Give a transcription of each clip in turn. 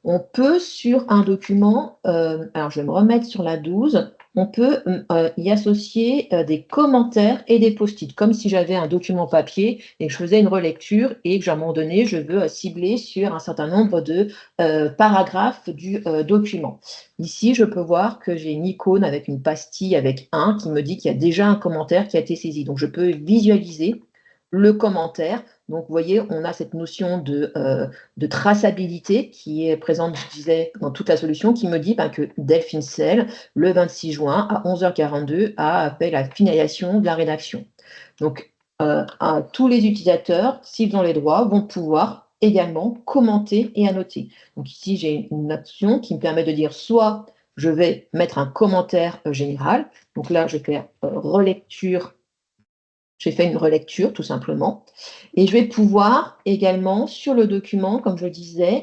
On peut sur un document, alors je vais me remettre sur la 12, on peut y associer des commentaires et des post-it, comme si j'avais un document papier et que je faisais une relecture et que, à un moment donné, je veux cibler sur un certain nombre de paragraphes du document. Ici, je peux voir que j'ai une icône avec une pastille avec un qui me dit qu'il y a déjà un commentaire qui a été saisi. Donc, je peux visualiser le commentaire. Donc, vous voyez, on a cette notion de traçabilité qui est présente, je disais, dans toute la solution, qui me dit que Delphine Sell, le 26 juin à 11h42, a fait la finalisation de la rédaction. Donc, tous les utilisateurs, s'ils ont les droits, vont pouvoir également commenter et annoter. Donc ici, j'ai une option qui me permet de dire soit je vais mettre un commentaire général. Donc là, je vais faire relecture. J'ai fait une relecture, tout simplement. Et je vais pouvoir également, sur le document, comme je le disais,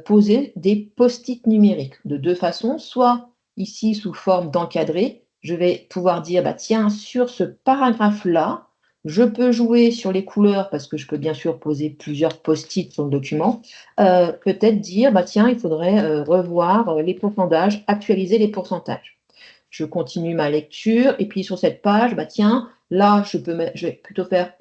poser des post-it numériques de deux façons. Soit ici, sous forme d'encadré, je vais pouvoir dire, tiens, sur ce paragraphe-là, je peux jouer sur les couleurs parce que je peux bien sûr poser plusieurs post-it sur le document. Peut-être dire, tiens, il faudrait revoir les pourcentages, actualiser les pourcentages. Je continue ma lecture et puis sur cette page, tiens, là, je vais plutôt faire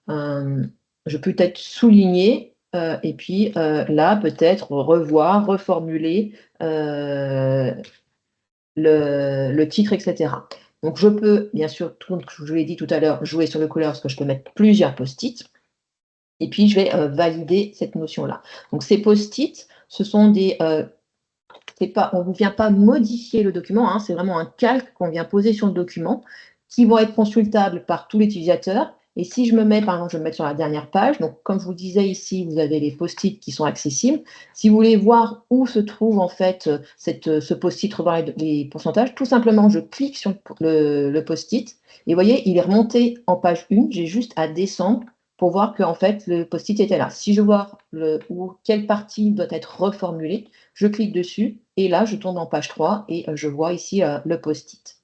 je peux peut-être souligner et puis là, peut-être revoir, reformuler le titre, etc. Donc, je peux, bien sûr, comme je vous l'ai dit tout à l'heure, jouer sur le couleur parce que je peux mettre plusieurs post-it. Et puis, je vais valider cette notion-là. Donc, ces post-it, ce sont des on ne vient pas modifier le document, hein, c'est vraiment un calque qu'on vient poser sur le document, qui vont être consultables par tous les utilisateurs. Et si je me mets, par exemple, je vais me mettre sur la dernière page, donc comme je vous disais ici, vous avez les post-it qui sont accessibles. Si vous voulez voir où se trouve en fait ce post-it, revoir les pourcentages, tout simplement, je clique sur le post-it et vous voyez, il est remonté en page 1, j'ai juste à descendre pour voir que en fait, le post-it était là. Si je vois quelle partie doit être reformulée, je clique dessus et là, je tourne en page 3 et je vois ici le post-it.